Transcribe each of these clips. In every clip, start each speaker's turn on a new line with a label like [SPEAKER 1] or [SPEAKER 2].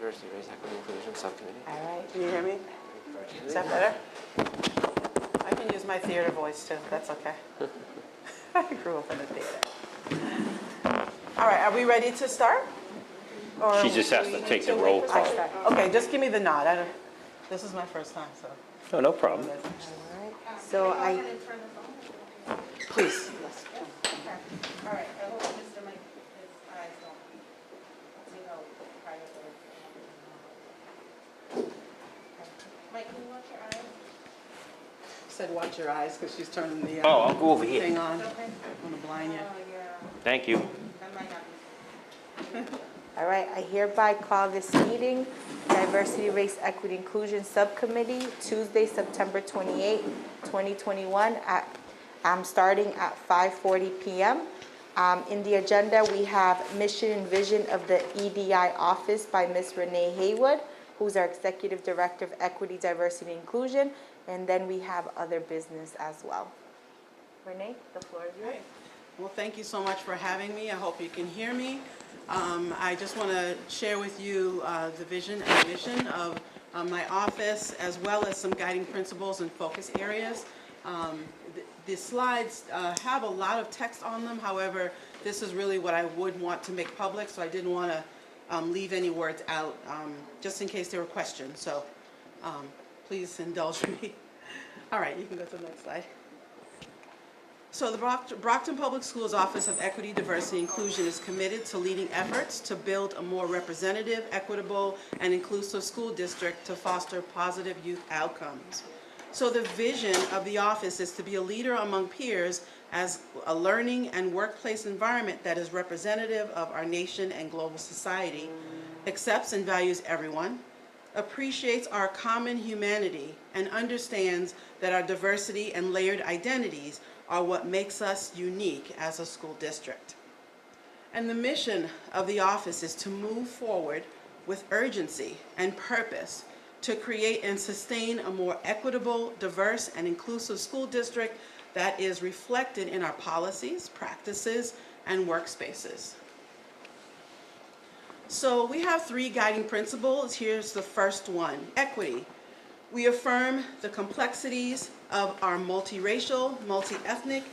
[SPEAKER 1] Diversity, Race, Equity, Inclusion Subcommittee.
[SPEAKER 2] All right, can you hear me? Is that better? I can use my theater voice too, that's okay. I grew up in the theater. All right, are we ready to start? Or
[SPEAKER 3] She just has to take the roll
[SPEAKER 2] I
[SPEAKER 3] call.
[SPEAKER 2] start? Okay, just give me the nod. This is my first time, so.
[SPEAKER 3] No, no problem.
[SPEAKER 4] All right, so
[SPEAKER 2] Please.
[SPEAKER 5] All right, I hope Mr. Mike, his eyes don't, you know, private or. Mike, can you watch your eyes?
[SPEAKER 2] Said watch your eyes because she's turning the
[SPEAKER 3] Oh, I'll go over here.
[SPEAKER 2] thing on.
[SPEAKER 5] Okay.
[SPEAKER 2] I'm gonna blind you.
[SPEAKER 5] Oh, yeah,
[SPEAKER 3] Thank you.
[SPEAKER 5] that might not be.
[SPEAKER 4] all right, I hereby call this meeting Diversity, Race, Equity, Inclusion Subcommittee, Tuesday, September 28, 2021, starting at 5:40 p.m. In the agenda, we have Mission and Vision of the EDI Office by Ms. Renee Haywood, who's our Executive Director of Equity, Diversity, and Inclusion, and then we have other business as well. Renee, the floor is yours.
[SPEAKER 2] Well, thank you so much for having me. I hope you can hear me. I just want to share with you the vision and mission of my office, as well as some guiding principles and focus areas. The slides have a lot of text on them. However, this is really what I would want to make public, so I didn't want to leave any words out, just in case there were questions. So please indulge me. All right, you can go to the next slide. So the Brockton Public Schools Office of Equity, Diversity, and Inclusion is committed to leading efforts to build a more representative, equitable, and inclusive school district to foster positive youth outcomes. So the vision of the office is to be a leader among peers as a learning and workplace environment that is representative of our nation and global society, accepts and values everyone, appreciates our common humanity, and understands that our diversity and layered identities are what makes us unique as a school district. And the mission of the office is to move forward with urgency and purpose to create and sustain a more equitable, diverse, and inclusive school district that is reflected in our policies, practices, and workspaces. So we have 3 guiding principles. Here's the first one, equity. We affirm the complexities of our multiracial, multi-ethnic,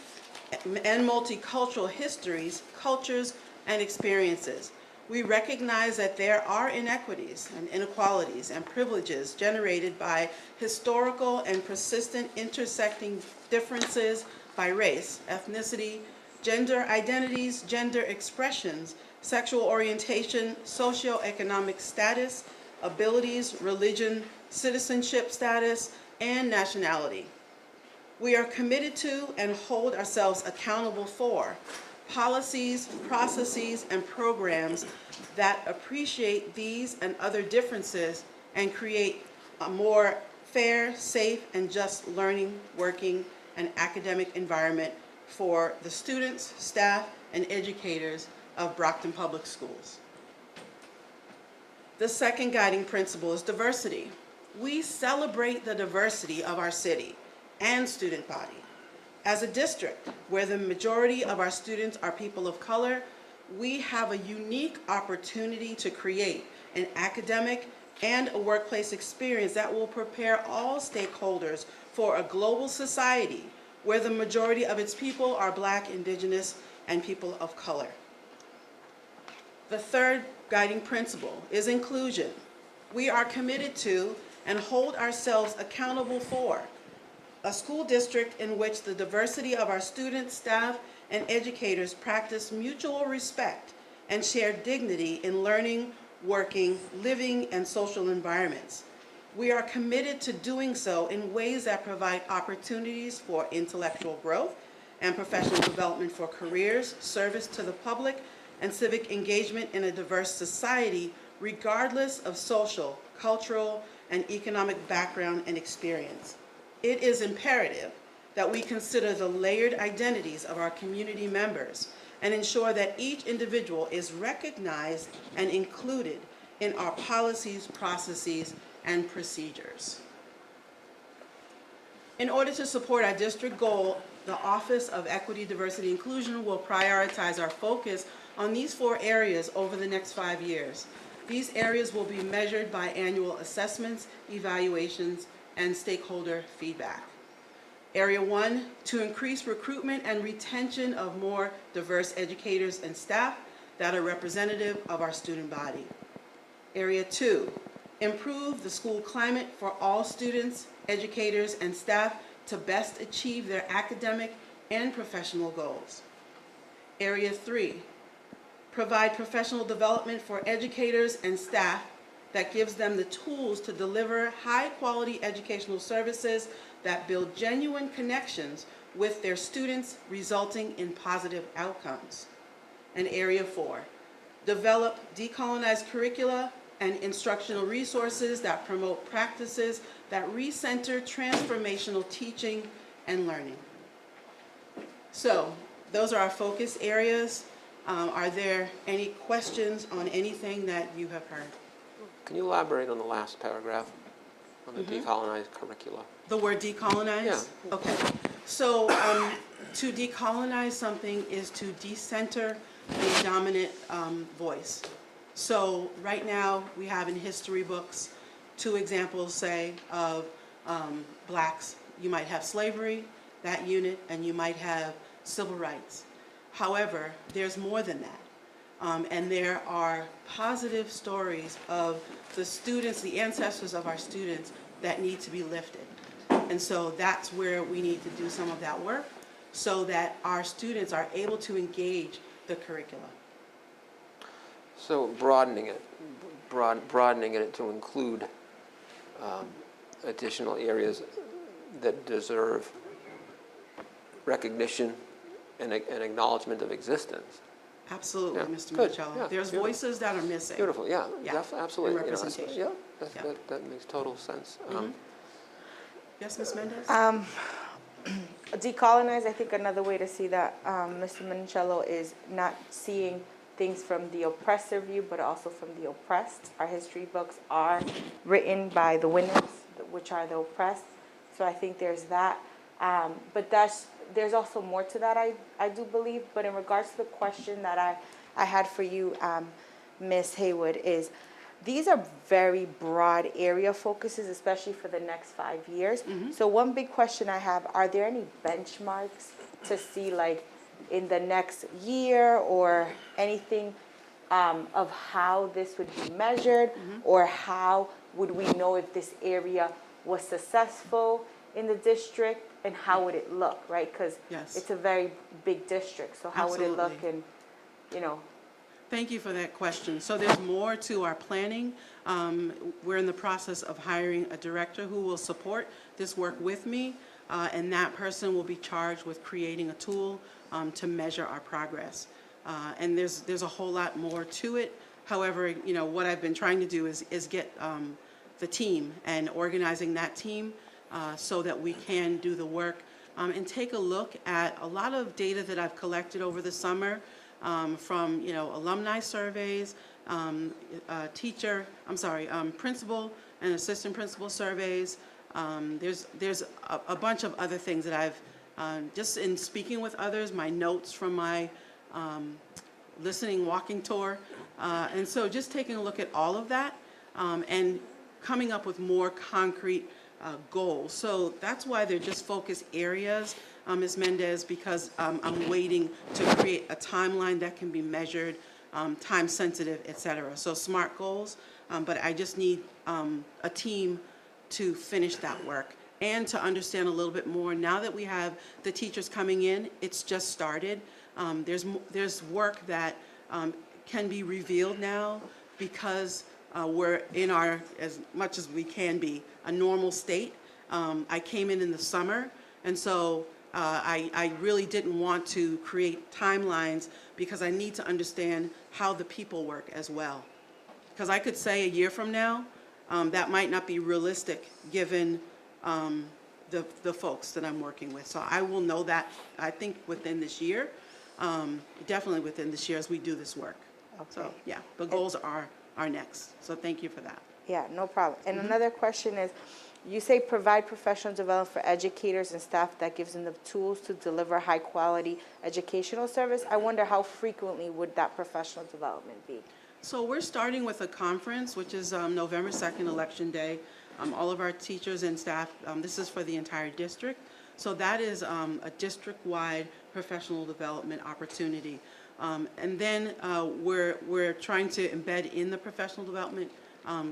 [SPEAKER 2] and multicultural histories, cultures, and experiences. We recognize that there are inequities and inequalities and privileges generated by historical and persistent intersecting differences by race, ethnicity, gender identities, gender expressions, sexual orientation, socioeconomic status, abilities, religion, citizenship status, and nationality. We are committed to and hold ourselves accountable for policies, processes, and programs that appreciate these and other differences and create a more fair, safe, and just learning, working, and academic environment for the students, staff, and educators of Brockton Public Schools. The second guiding principle is diversity. We celebrate the diversity of our city and student body. As a district where the majority of our students are people of color, we have a unique opportunity to create an academic and a workplace experience that will prepare all stakeholders for a global society where the majority of its people are Black, Indigenous, and people of color. The third guiding principle is inclusion. We are committed to and hold ourselves accountable for a school district in which the diversity of our students, staff, and educators practice mutual respect and share dignity in learning, working, living, and social environments. We are committed to doing so in ways that provide opportunities for intellectual growth and professional development for careers, service to the public, and civic engagement in a diverse society, regardless of social, cultural, and economic background and experience. It is imperative that we consider the layered identities of our community members and ensure that each individual is recognized and included in our policies, processes, and procedures. In order to support our district goal, the Office of Equity, Diversity, and Inclusion will prioritize our focus on these 4 areas over the next 5 years. These areas will be measured by annual assessments, evaluations, and stakeholder feedback. Area 1, to increase recruitment and retention of more diverse educators and staff that are representative of our student body. Area 2, improve the school climate for all students, educators, and staff to best achieve their academic and professional goals. Area 3, provide professional development for educators and staff that gives them the tools to deliver high-quality educational services that build genuine connections with their students, resulting in positive outcomes. And Area 4, develop decolonized curricula and instructional resources that promote practices that recenter transformational teaching and learning. So, those are our focus areas. Are there any questions on anything that you have heard?
[SPEAKER 1] Can you elaborate on the last paragraph on the decolonized curricula?
[SPEAKER 2] The word decolonize?
[SPEAKER 1] Yeah.
[SPEAKER 2] Okay. So to decolonize something is to decenter a dominant voice. So right now we have in history books 2 examples, say, of blacks. You might have slavery, that unit, and you might have civil rights. However, there's more than that. And there are positive stories of the students, the ancestors of our students, that need to be lifted. And so that's where we need to do some of that work so that our students are able to engage the curriculum.
[SPEAKER 1] So broadening it to include additional areas that deserve recognition and acknowledgement of existence.
[SPEAKER 2] Absolutely,
[SPEAKER 1] Yeah.
[SPEAKER 2] Mr.
[SPEAKER 1] Good.
[SPEAKER 2] Michello.
[SPEAKER 1] Yeah.
[SPEAKER 2] There's
[SPEAKER 1] Beautiful.
[SPEAKER 2] voices that are missing.
[SPEAKER 1] Beautiful, yeah,
[SPEAKER 2] Yeah.
[SPEAKER 1] absolutely.
[SPEAKER 2] And
[SPEAKER 1] You know, that's-
[SPEAKER 2] representation. Yeah.
[SPEAKER 1] That makes total sense.
[SPEAKER 2] Yes, Ms. Mendez?
[SPEAKER 4] Decolonize, I think another way to see that, Mr. Minicello, is not seeing things from the oppressor view, but also from the oppressed. Our history books are written by the winners, which are the oppressed. So I think there's that. But there's also more to that, I do believe. But in regards to the question that I had for you, Ms. Haywood, is these are very broad area focuses, especially for the next 5 years. So one big question I have, are there any benchmarks to see, like, in the next year or anything of how this would be measured, or how would we know if this area was successful in the district, and how would it look, right? Because
[SPEAKER 2] Yes.
[SPEAKER 4] it's a very big district, so how would it look?
[SPEAKER 2] Absolutely.
[SPEAKER 4] And, you know,
[SPEAKER 2] Thank you for that question. So there's more to our planning. We're in the process of hiring a director who will support this work with me, and that person will be charged with creating a tool to measure our progress. And there's a whole lot more to it. However, you know, what I've been trying to do is get the team and organizing that team so that we can do the work and take a look at a lot of data that I've collected over the summer. From, you know, alumni surveys, principal and assistant principal surveys. There's a bunch of other things that I've, just in speaking with others, my notes from my listening walking tour. And so just taking a look at all of that and coming up with more concrete goals. So that's why they're just focus areas, Ms. Mendez, because I'm waiting to create a timeline that can be measured, time sensitive, et cetera. So SMART goals, but I just need a team to finish that work and to understand a little bit more. Now that we have the teachers coming in, it's just started. There's work that can be revealed now because we're in our, as much as we can be, a normal state. I came in the summer, and so I really didn't want to create timelines because I need to understand how the people work as well. Because I could say a year from now, that might not be realistic given the folks that I'm working with. So I will know that, I think, within this year, definitely within this year as we do this work. So,
[SPEAKER 4] Okay.
[SPEAKER 2] yeah, the goals are next. So thank you for that.
[SPEAKER 4] yeah, no problem. And another question is, you say provide professional development for educators and staff that gives them the tools to deliver high-quality educational service. I wonder how frequently would that professional development be?
[SPEAKER 2] So we're starting with a conference, which is November 2nd, Election Day. All of our teachers and staff, this is for the entire district. So that is a district-wide professional development opportunity. And then we're trying to embed in the professional development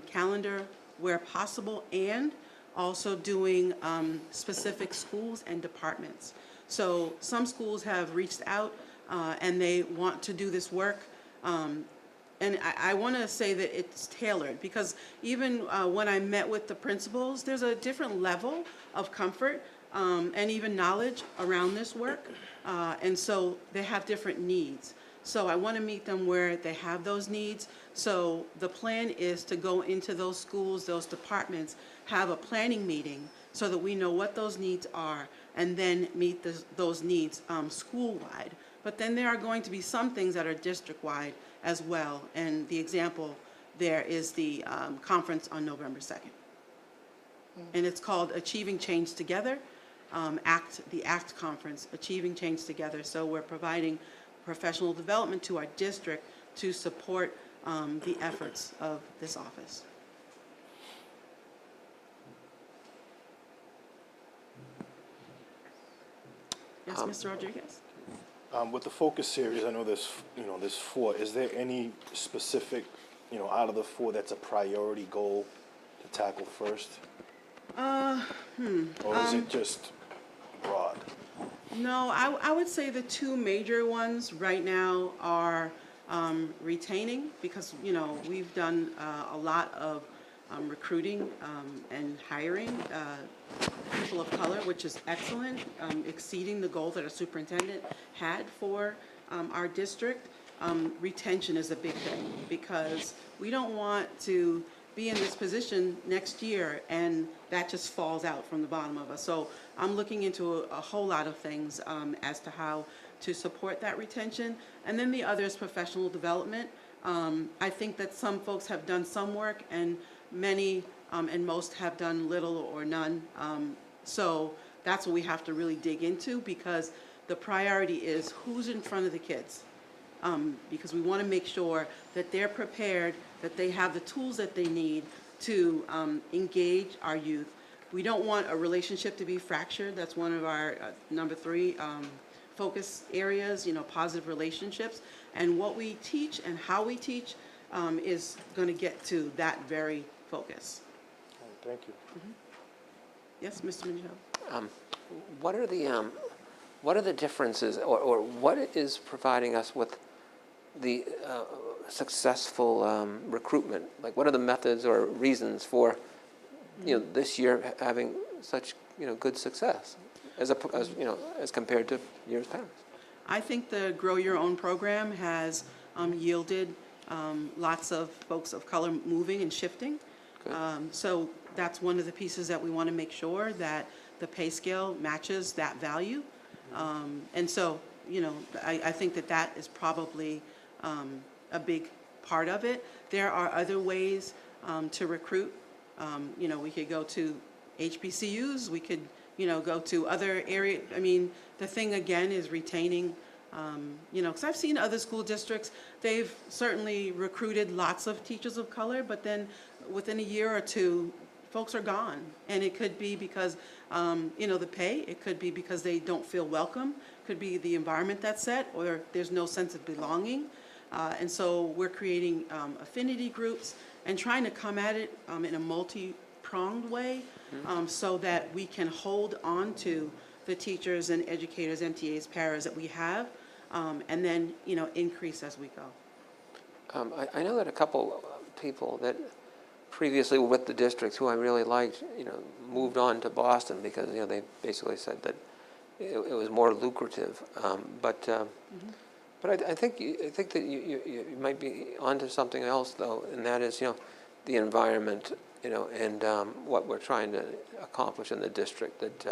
[SPEAKER 2] calendar where possible, and also doing specific schools and departments. So some schools have reached out and they want to do this work. And I want to say that it's tailored, because even when I met with the principals, there's a different level of comfort and even knowledge around this work. And so they have different needs. So I want to meet them where they have those needs. So the plan is to go into those schools, those departments, have a planning meeting so that we know what those needs are, and then meet those needs school-wide. But then there are going to be some things that are district-wide as well. And the example there is the conference on November 2nd. And it's called Achieving Change Together, the ACT conference, Achieving Change Together. So we're providing professional development to our district to support the efforts of this office. Yes, Mr. Rodriguez?
[SPEAKER 6] With the focus series, I know there's 4. Is there any specific, out of the 4 that's a priority goal to tackle first? Or is it just broad?
[SPEAKER 2] No, I would say the 2 major ones right now are retaining, because, we've done a lot of recruiting and hiring people of color, which is excellent, exceeding the goal that our superintendent had for our district. Retention is a big thing, because we don't want to be in this position next year and that just falls out from the bottom of us. So I'm looking into a whole lot of things as to how to support that retention. And then the other is professional development. I think that some folks have done some work, and many and most have done little or none. So that's what we have to really dig into, because the priority is who's in front of the kids. Because we want to make sure that they're prepared, that they have the tools that they need to engage our youth. We don't want a relationship to be fractured. That's one of our number 3 focus areas, positive relationships. And what we teach and how we teach is going to get to that very focus.
[SPEAKER 6] Thank you.
[SPEAKER 2] Yes, Mr. Minjo?
[SPEAKER 1] What are the differences, or what is providing us with the successful recruitment? Like, what are the methods or reasons for, this year having such, good success as compared to years past?
[SPEAKER 2] I think the Grow Your Own program has yielded lots of folks of color moving and shifting. So that's one of the pieces that we want to make sure that the pay scale matches that value. And so, I think that is probably a big part of it. There are other ways to recruit. We could go to HBCUs, we could, go to other areas. I mean, the thing again is retaining, because I've seen other school districts, they've certainly recruited lots of teachers of color, but then within a year or 2, folks are gone. And it could be because, the pay, it could be because they don't feel welcome, could be the environment that's set, or there's no sense of belonging. And so we're creating affinity groups and trying to come at it in a multi-pronged way, so that we can hold on to the teachers and educators, MTAs, paras that we have, and then, increase as we go.
[SPEAKER 1] I know that a couple people that previously were with the districts who I really liked, moved on to Boston because, they basically said that it was more lucrative. But I think that you might be onto something else, though, and that is, the environment, and what we're trying to accomplish in the district. That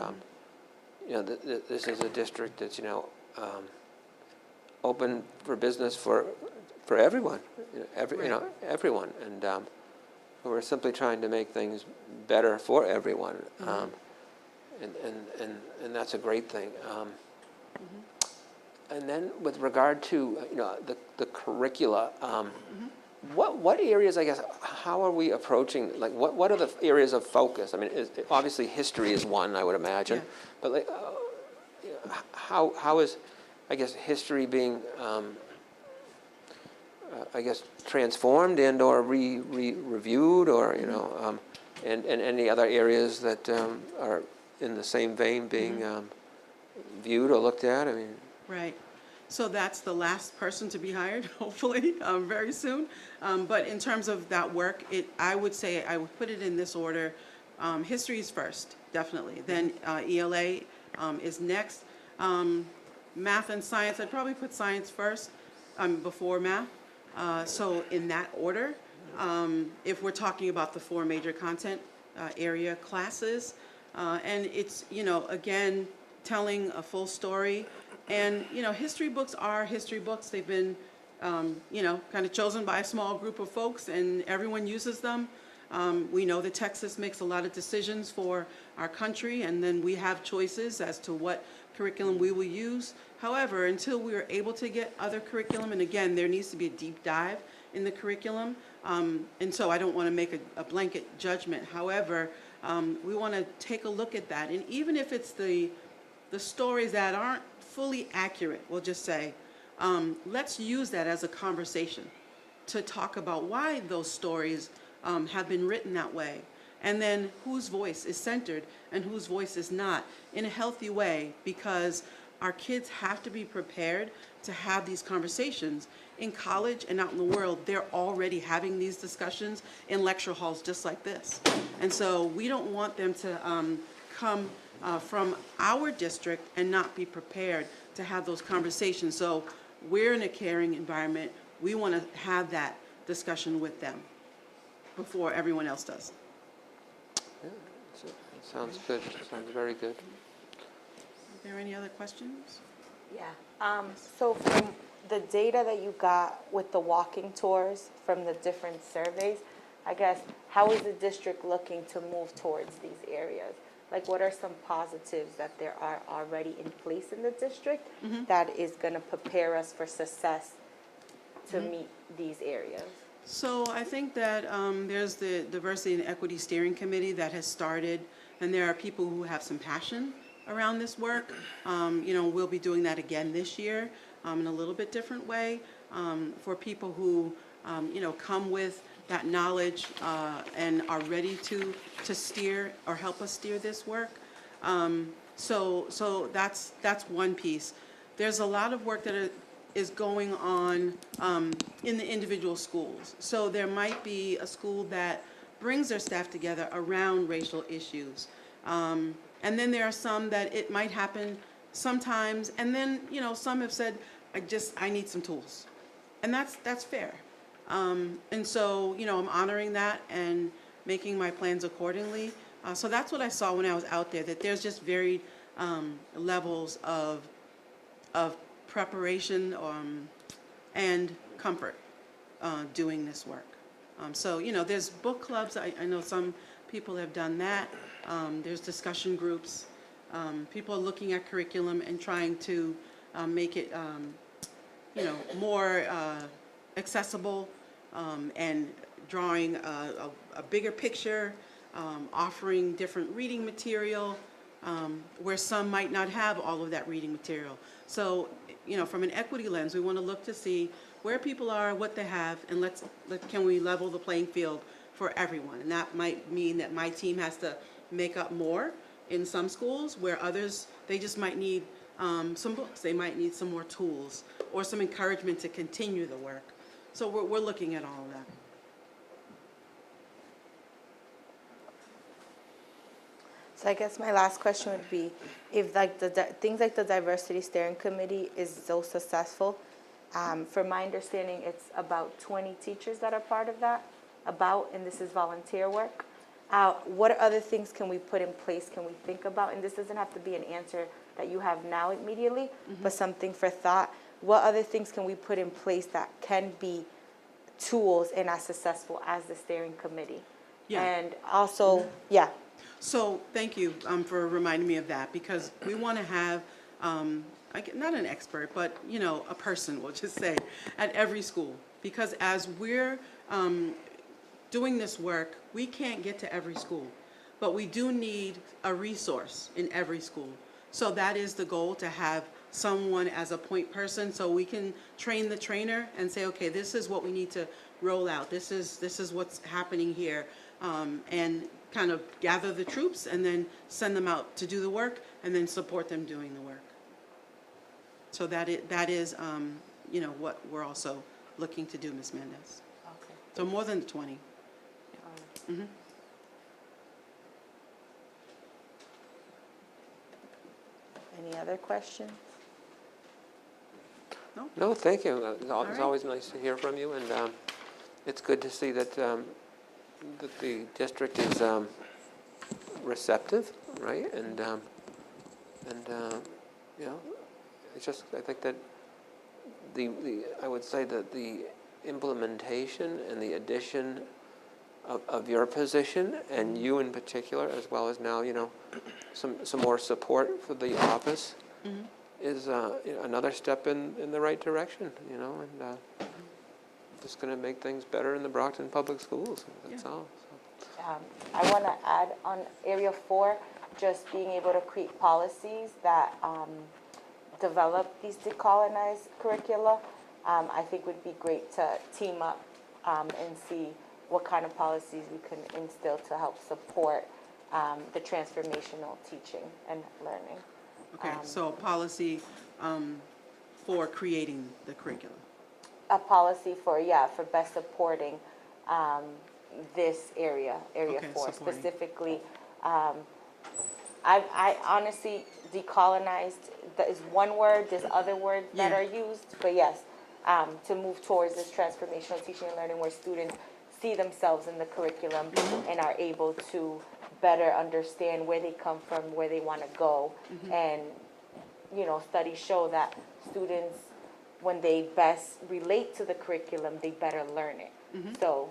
[SPEAKER 1] this is a district that's open for business for everyone, everyone, and we're simply trying to make things better for everyone, and that's a great thing. And then with regard to the curricula, what areas, I guess, how are we approaching, like, what are the areas of focus? I mean, obviously, history is one, I would imagine,
[SPEAKER 2] Yeah.
[SPEAKER 1] but like, how is, I guess, history being, I guess, transformed and or reviewed, or, you know, and any other areas that are in the same vein being viewed or looked at? I mean,
[SPEAKER 2] Right. So that's the last person to be hired, hopefully, very soon. But in terms of that work, I would say I would put it in this order. History is first, definitely. Then ELA is next. Math and science, I'd probably put science first before math. So in that order, if we're talking about the 4 major content area classes, and it's, you know, again, telling a full story. And, you know, history books are history books. They've been, you know, kind of chosen by a small group of folks, and everyone uses them. We know that Texas makes a lot of decisions for our country, and then we have choices as to what curriculum we will use. However, until we are able to get other curriculum, and again, there needs to be a deep dive in the curriculum, and so I don't want to make a blanket judgment. However, we want to take a look at that, and even if it's the stories that aren't fully accurate, we'll just say, let's use that as a conversation to talk about why those stories have been written that way, and then whose voice is centered and whose voice is not, in a healthy way, because our kids have to be prepared to have these conversations. In college and out in the world, they're already having these discussions in lecture halls just like this. And so we don't want them to come from our district and not be prepared to have those conversations. So we're in a caring environment. We want to have that discussion with them before everyone else does.
[SPEAKER 1] yeah, it sounds good. Sounds very good.
[SPEAKER 2] Are there any other questions?
[SPEAKER 4] Yeah. So from the data that you got with the walking tours from the different surveys, I guess, how is the district looking to move towards these areas? Like, what are some positives that there are already in place in the district that is going to prepare us for success to meet these areas?
[SPEAKER 2] So I think that there's the Diversity and Equity Steering Committee that has started, and there are people who have some passion around this work. You know, we'll be doing that again this year in a little bit different way for people who, you know, come with that knowledge and are ready to steer or help us steer this work. So that's one piece. There's a lot of work that is going on in the individual schools. So there might be a school that brings their staff together around racial issues. And then there are some that it might happen sometimes, and then, you know, some have said, I need some tools. And that's fair. And so, you know, I'm honoring that and making my plans accordingly. So that's what I saw when I was out there, that there's just varied levels of preparation and comfort doing this work. So, you know, there's book clubs. I know some people have done that. There's discussion groups. People are looking at curriculum and trying to make it, you know, more accessible and drawing a bigger picture, offering different reading material where some might not have all of that reading material. So, you know, from an equity lens, we want to look to see where people are, what they have, and can we level the playing field for everyone. And that might mean that my team has to make up more in some schools, where others, they just might need some books, they might need some more tools, or some encouragement to continue the work. So we're looking at all of that.
[SPEAKER 4] So I guess my last question would be, if like things like the Diversity Steering Committee is so successful, from my understanding, it's about 20 teachers that are part of that, and this is volunteer work. What other things can we put in place, can we think about? And this doesn't have to be an answer that you have now immediately, but something for thought. What other things can we put in place that can be tools and as successful as the steering committee?
[SPEAKER 2] Yeah.
[SPEAKER 4] And also, yeah.
[SPEAKER 2] So thank you for reminding me of that, because we want to have, not an expert, but, you know, a person, we'll just say, at every school. Because as we're doing this work, we can't get to every school, but we do need a resource in every school. So that is the goal, to have someone as a point person, so we can train the trainer and say, okay, this is what we need to roll out. This is what's happening here, and kind of gather the troops and then send them out to do the work and then support them doing the work. So that is, you know, what we're also looking to do, Ms. Mendez.
[SPEAKER 4] Okay.
[SPEAKER 2] So more than 20. Mhm.
[SPEAKER 4] Any other questions?
[SPEAKER 1] No, thank you. It's
[SPEAKER 2] right.
[SPEAKER 1] always nice to hear from you, and it's good to see that that the district is receptive, right? And you know, it's just, I think that I would say that the implementation and the addition of your position, and you in particular, as well as now, you know, some more support for the office, is you know, another step in the right direction, you know, and just going to make things better in the Brockton Public Schools. That's all. So.
[SPEAKER 4] I want to add on Area 4, just being able to create policies that develop these decolonized curricula, I think would be great to team up and see what kind of policies we can instill to help support the transformational teaching and learning.
[SPEAKER 2] Okay, so policy for creating the curriculum.
[SPEAKER 4] A policy for best supporting this area
[SPEAKER 2] Okay,
[SPEAKER 4] 4
[SPEAKER 2] supporting.
[SPEAKER 4] specifically. I honestly, decolonized, that is one word, there's other words that
[SPEAKER 2] Yeah.
[SPEAKER 4] are used, but yes, to move towards this transformational teaching and learning where students see themselves in the curriculum and are able to better understand where they come from, where they want to go. And, you know, studies show that students, when they best relate to the curriculum, they better learn it. So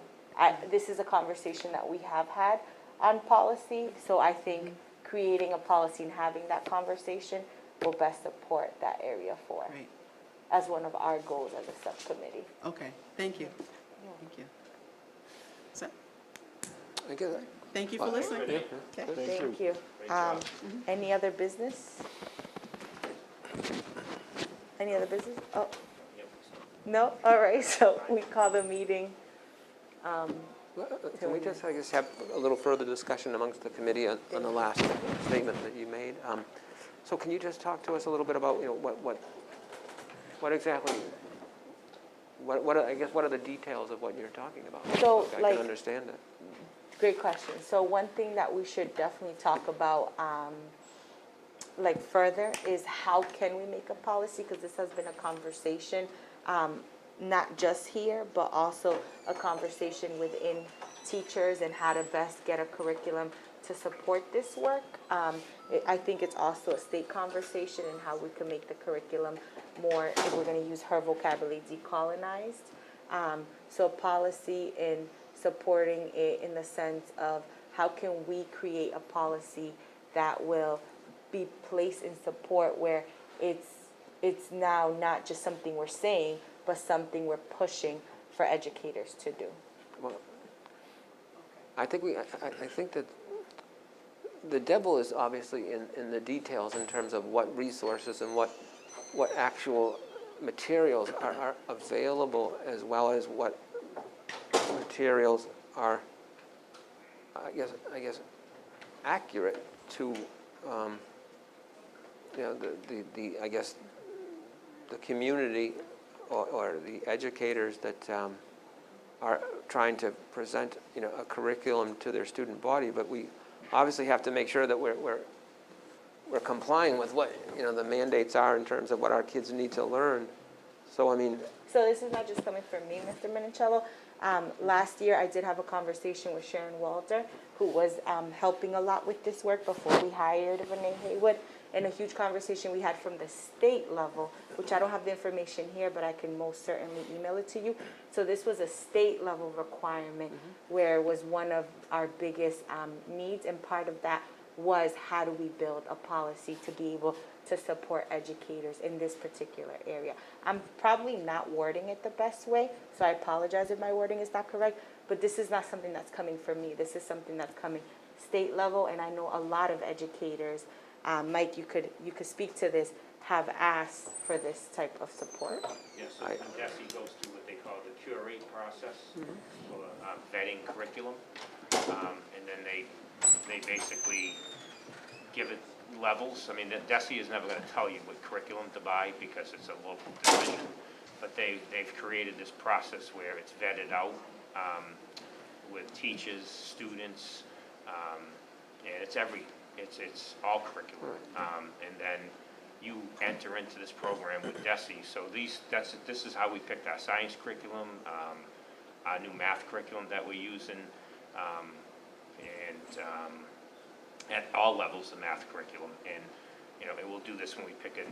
[SPEAKER 4] this is a conversation that we have had on policy, so I think creating a policy and having that conversation will best support that Area 4
[SPEAKER 2] Right.
[SPEAKER 4] as one of our goals as a subcommittee.
[SPEAKER 2] Okay, thank you. Thank you. So,
[SPEAKER 1] I get it.
[SPEAKER 2] thank you for listening.
[SPEAKER 1] Yeah,
[SPEAKER 2] Okay.
[SPEAKER 1] good.
[SPEAKER 4] Thank you. Any other business? Any other business? Oh, no? All right, so we call the meeting.
[SPEAKER 1] Can we just, I guess, have a little further discussion amongst the committee on the last statement that you made? So can you just talk to us a little bit about, you know, what exactly, I guess, what are the details of what you're talking about?
[SPEAKER 4] So,
[SPEAKER 1] I
[SPEAKER 4] like-
[SPEAKER 1] can understand it.
[SPEAKER 4] Great question. So one thing that we should definitely talk about, like further, is how can we make a policy? Because this has been a conversation, not just here, but also a conversation within teachers and how to best get a curriculum to support this work. I think it's also a state conversation and how we can make the curriculum more, if we're going to use her vocabulary, decolonized. So policy in supporting it in the sense of how can we create a policy that will be placed in support where it's now not just something we're saying, but something we're pushing for educators to do.
[SPEAKER 1] Well, I think I think that the devil is obviously in the details in terms of what resources and what actual materials are available, as well as what materials are, I guess, accurate to, you know, I guess, the community or the educators that are trying to present, you know, a curriculum to their student body. But we obviously have to make sure that we're complying with what, you know, the mandates are in terms of what our kids need to learn. So I mean,
[SPEAKER 4] So this is not just coming from me, Mr. Minicello. Last year, I did have a conversation with Sharon Walter, who was helping a lot with this work before we hired Renee Haywood, and a huge conversation we had from the state level, which I don't have the information here, but I can most certainly email it to you. So this was a state level requirement where it was one of our biggest needs, and part of that was how do we build a policy to be able to support educators in this particular area. I'm probably not wording it the best way, so I apologize if my wording is not correct, but this is not something that's coming from me. This is something that's coming state level, and I know a lot of educators, Mike, you could speak to this, have asked for this type of support.
[SPEAKER 3] Yes, so DESE goes through what they call the curate process, or vetting curriculum, and then they basically give it levels. I mean, the DESE is never going to tell you what curriculum to buy because it's a local decision, but they've created this process where it's vetted out with teachers, students, and it's all curriculum, and then you enter into this program with DESE. So this is how we picked our science curriculum, our new math curriculum that we're using, and at all levels of math curriculum. And and we'll do this when we pick it.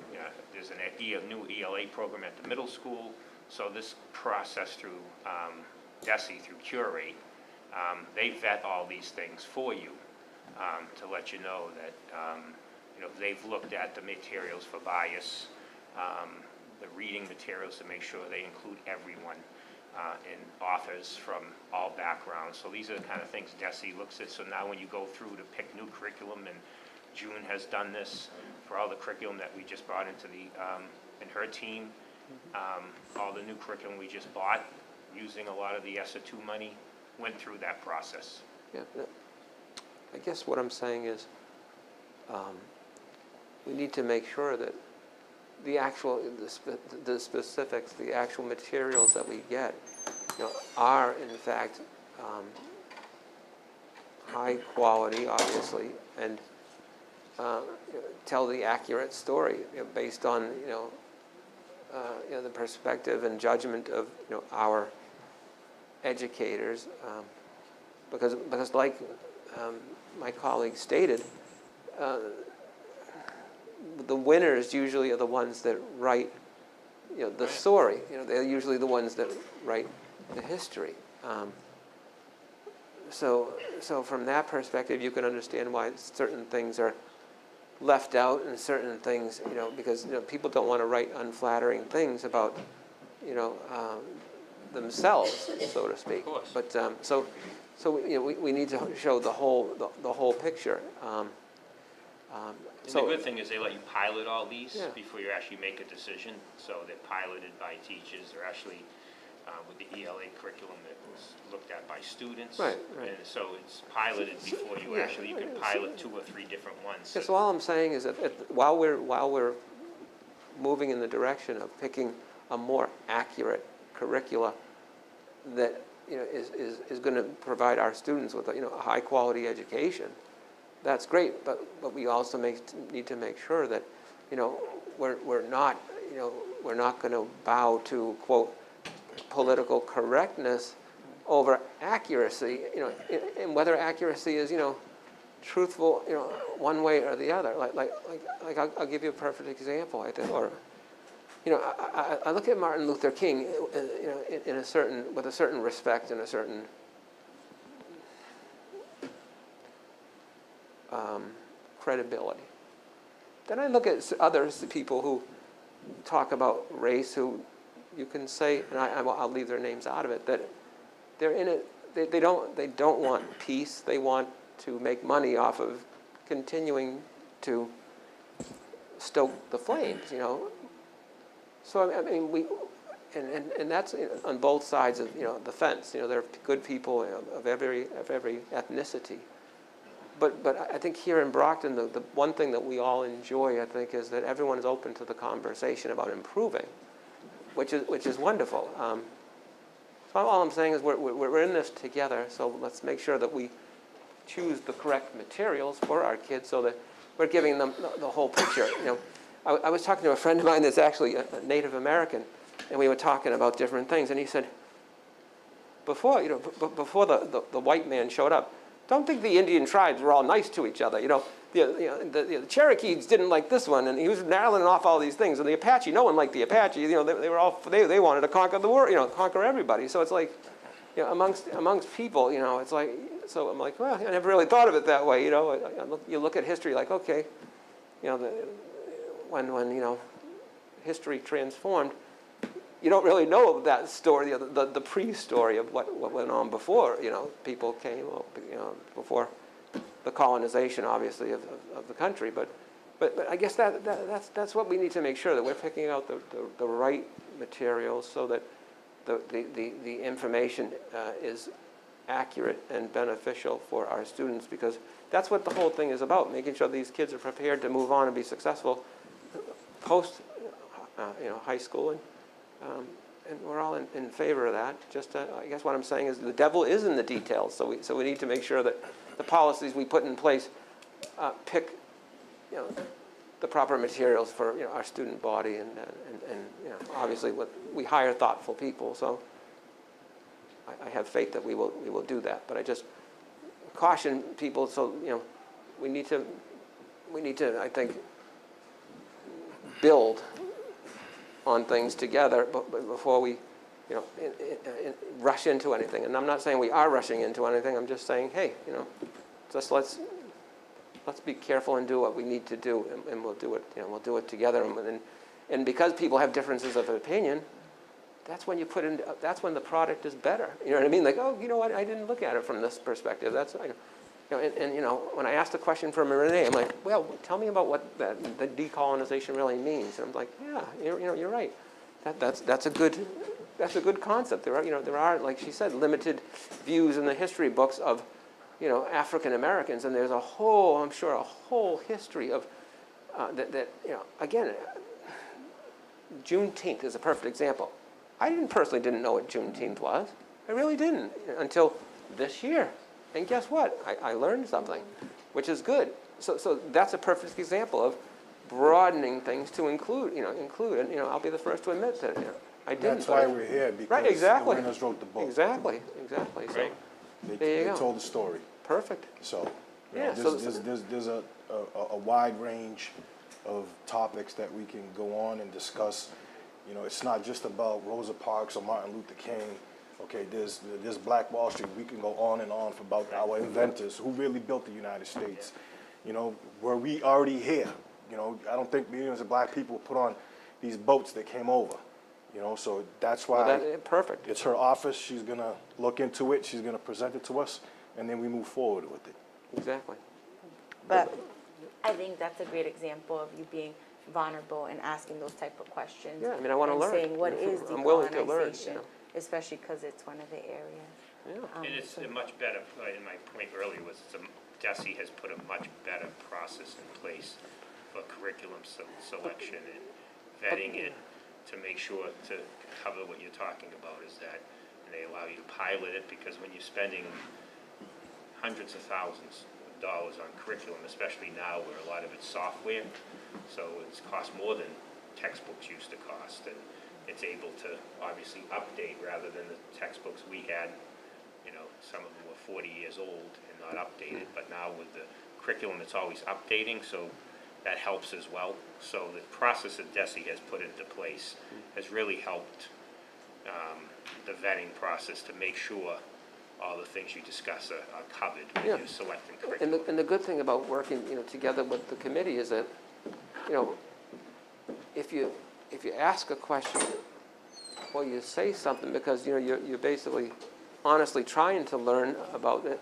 [SPEAKER 3] There's a new ELA program at the middle school. So this process through DESE, through Curate, they vet all these things for you to let you know that they've looked at the materials for bias, the reading materials to make sure they include everyone, and authors from all backgrounds. So these are the kind of things DESE looks at. So now when you go through to pick new curriculum, and June has done this for all the curriculum that we just brought into in her team, all the new curriculum we just bought, using a lot of the ESSA 2 money, went through that process.
[SPEAKER 1] Yeah, I guess what I'm saying is we need to make sure that the specifics, the actual materials that we get, are in fact high quality, obviously, and tell the accurate story based on the perspective and judgment of our educators, because like my colleague stated, the winners usually are the ones that write the story. They're usually the ones that write the history. So from that perspective, you can understand why certain things are left out and certain things, because people don't want to write unflattering things about themselves, so to speak.
[SPEAKER 3] Of course.
[SPEAKER 1] But so we need to show the whole picture.
[SPEAKER 3] And the good thing is they let you pilot all these
[SPEAKER 1] Yeah.
[SPEAKER 3] before you actually make a decision. So they're piloted by teachers. They're actually with the ELA curriculum that was looked at by students.
[SPEAKER 1] Right.
[SPEAKER 3] And so it's piloted before you actually, you can pilot 2 or 3 different ones.
[SPEAKER 1] Yeah, so all I'm saying is that while we're moving in the direction of picking a more accurate curricula that is going to provide our students with a high quality education, that's great. But we also need to make sure that we're not going to bow to, quote, political correctness over accuracy, and whether accuracy is truthful one way or the other. Like I'll give you a perfect example, I think. Or I look at Martin Luther King with a certain respect and a certain credibility. Then I look at other people who talk about race, who you can say, and I'll leave their names out of it, that they're in it. They don't want peace. They want to make money off of continuing to stoke the flames. So I mean and that's on both sides of the fence. There are good people of every ethnicity. But I think here in Brockton, the one thing that we all enjoy, I think, is that everyone is open to the conversation about improving, which is wonderful. So all I'm saying is we're in this together. So let's make sure that we choose the correct materials for our kids, so that we're giving them the whole picture. I was talking to a friend of mine that's actually a Native American, and we were talking about different things, and he said, before the white man showed up, don't think the Indian tribes were all nice to each other. The Cherokees didn't like this one, and he was narrowing off all these things. And the Apache, no one liked the Apache. They were all they wanted to conquer the world, conquer everybody. So it's like, you know, amongst people, you know, it's like, so I'm like, well, I never really thought of it that way, you know. You look at history like, okay, you know, when you know, history transformed, you don't really know that story, the pre-story of what went on before, you know, people came, you know, before the colonization, obviously, of the country. But I guess that's what we need to make sure, that we're picking out the right materials so that the information is accurate and beneficial for our students, because that's what the whole thing is about, making sure these kids are prepared to move on and be successful post you know, high school, and we're all in favor of that. Just I guess what I'm saying is the devil is in the details, so we need to make sure that the policies we put in place pick, you know, the proper materials for, you know, our student body, and you know, obviously we hire thoughtful people, so I have faith that we will do that. But I just caution people, so you know, we need to I think build on things together before we, you know, rush into anything. And I'm not saying we are rushing into anything. I'm just saying, hey, you know, just let's be careful and do what we need to do, and we'll do it. You know, we'll do it together. And because people have differences of opinion, that's when you put in. That's when the product is better. You know what I mean? Like, oh, you know what? I didn't look at it from this perspective. That's, you know, and you know, when I asked a question from Renee, I'm like, well, tell me about what the decolonization really means. And I'm like, yeah, you know, you're right. That's a good concept. There are, like she said, limited views in the history books of, you know, African Americans, and there's I'm sure a whole history of that you know, again, Juneteenth is a perfect example. I personally didn't know what Juneteenth was. I really didn't until this year. And guess what? I learned something, which is good. So that's a perfect example of broadening things to include, and you know, I'll be the first to admit that, you know, I didn't.
[SPEAKER 6] That's why we're here, because
[SPEAKER 1] right, exactly.
[SPEAKER 6] the winners wrote the book.
[SPEAKER 1] Exactly. So
[SPEAKER 3] Right.
[SPEAKER 6] They told the story.
[SPEAKER 1] Perfect.
[SPEAKER 6] So, you
[SPEAKER 1] Yeah,
[SPEAKER 6] know, there's a wide range of topics that we can go on and discuss. You know, it's not just about Rosa Parks or Martin Luther King. Okay, there's Black Wall Street. We can go on and on about our inventors who really built the United States. You know, were we already here? You know, I don't think millions of black people put on these boats that came over. You know, so that's why
[SPEAKER 1] perfect.
[SPEAKER 6] It's her office. She's gonna look into it. She's gonna present it to us, and then we move forward with it.
[SPEAKER 1] Exactly.
[SPEAKER 4] But I think that's a great example of you being vulnerable and asking those type of questions.
[SPEAKER 1] Yeah, I mean, I want to learn.
[SPEAKER 4] Saying what is
[SPEAKER 1] I'm willing to learn.
[SPEAKER 4] decolonization, especially because it's one of the areas.
[SPEAKER 1] Yeah.
[SPEAKER 3] And it's a much better, and my point earlier was, DESE has put a much better process in place for curriculum selection and vetting it, to make sure to cover what you're talking about, is that they allow you to pilot it, because when you're spending hundreds of thousands of dollars on curriculum, especially now where a lot of it's software, so it's cost more than textbooks used to cost, and it's able to obviously update rather than the textbooks we had. You know, some of them were 40 years old and not updated, but now with the curriculum, it's always updating, so that helps as well. So the process that DESE has put into place has really helped the vetting process to make sure all the things you discuss are covered when you're selecting curriculum.
[SPEAKER 1] And the good thing about working, you know, together with the committee is that, you know, if you ask a question or you say something, because, you know, you're basically honestly trying to learn about it,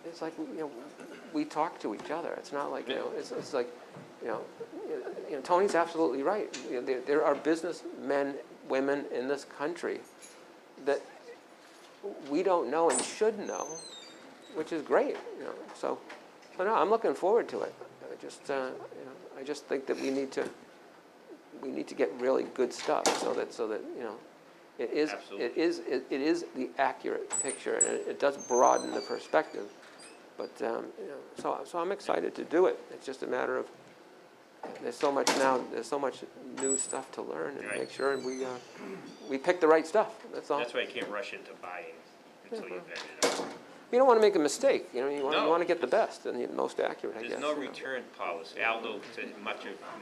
[SPEAKER 1] it's like, you know, we talk to each other. It's not like, you know, it's like, you know, Tony's absolutely right. You know, there are businessmen, women in this country that we don't know and should know, which is great, you know. So no, I'm looking forward to it. I just think that we need to get really good stuff, so that you know, it is the accurate picture, and it does broaden the perspective. But you know, so I'm excited to do it. It's just a matter of, there's so much new stuff to learn, and make sure we pick the right stuff. That's all.
[SPEAKER 3] That's why you can't rush into buying until you vet it out.
[SPEAKER 1] You don't want to make a mistake, you know, you
[SPEAKER 3] No.
[SPEAKER 1] want to get the best and the most accurate, I guess.
[SPEAKER 3] There's no
[SPEAKER 1] you know.
[SPEAKER 3] return policy. Aldo, to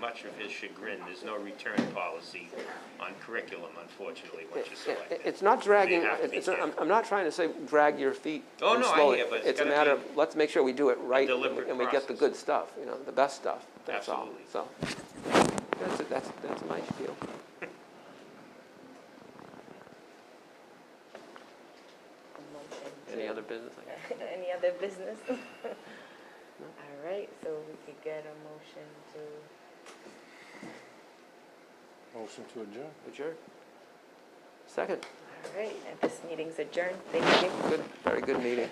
[SPEAKER 3] much of his chagrin, there's no return policy on curriculum, unfortunately, once you select it.
[SPEAKER 1] It's not dragging,
[SPEAKER 3] You have to be careful.
[SPEAKER 1] I'm not trying to say drag your feet
[SPEAKER 3] Oh,
[SPEAKER 1] and
[SPEAKER 3] no, I
[SPEAKER 1] slow
[SPEAKER 3] hear,
[SPEAKER 1] it.
[SPEAKER 3] but it's
[SPEAKER 1] It's a
[SPEAKER 3] gotta
[SPEAKER 1] matter
[SPEAKER 3] be
[SPEAKER 1] of, let's make sure we do it right and
[SPEAKER 3] deliberate
[SPEAKER 1] we get the
[SPEAKER 3] process.
[SPEAKER 1] good stuff, you know, the best stuff, that's all.
[SPEAKER 3] Absolutely.
[SPEAKER 1] So, that's my spiel. Any other business?
[SPEAKER 4] Any other business? All right, so we could get a motion to,
[SPEAKER 6] Motion to adjourn.
[SPEAKER 1] Adjourn. Second,
[SPEAKER 4] all right, and this meeting's adjourned. Thank you.
[SPEAKER 1] good, very good meeting.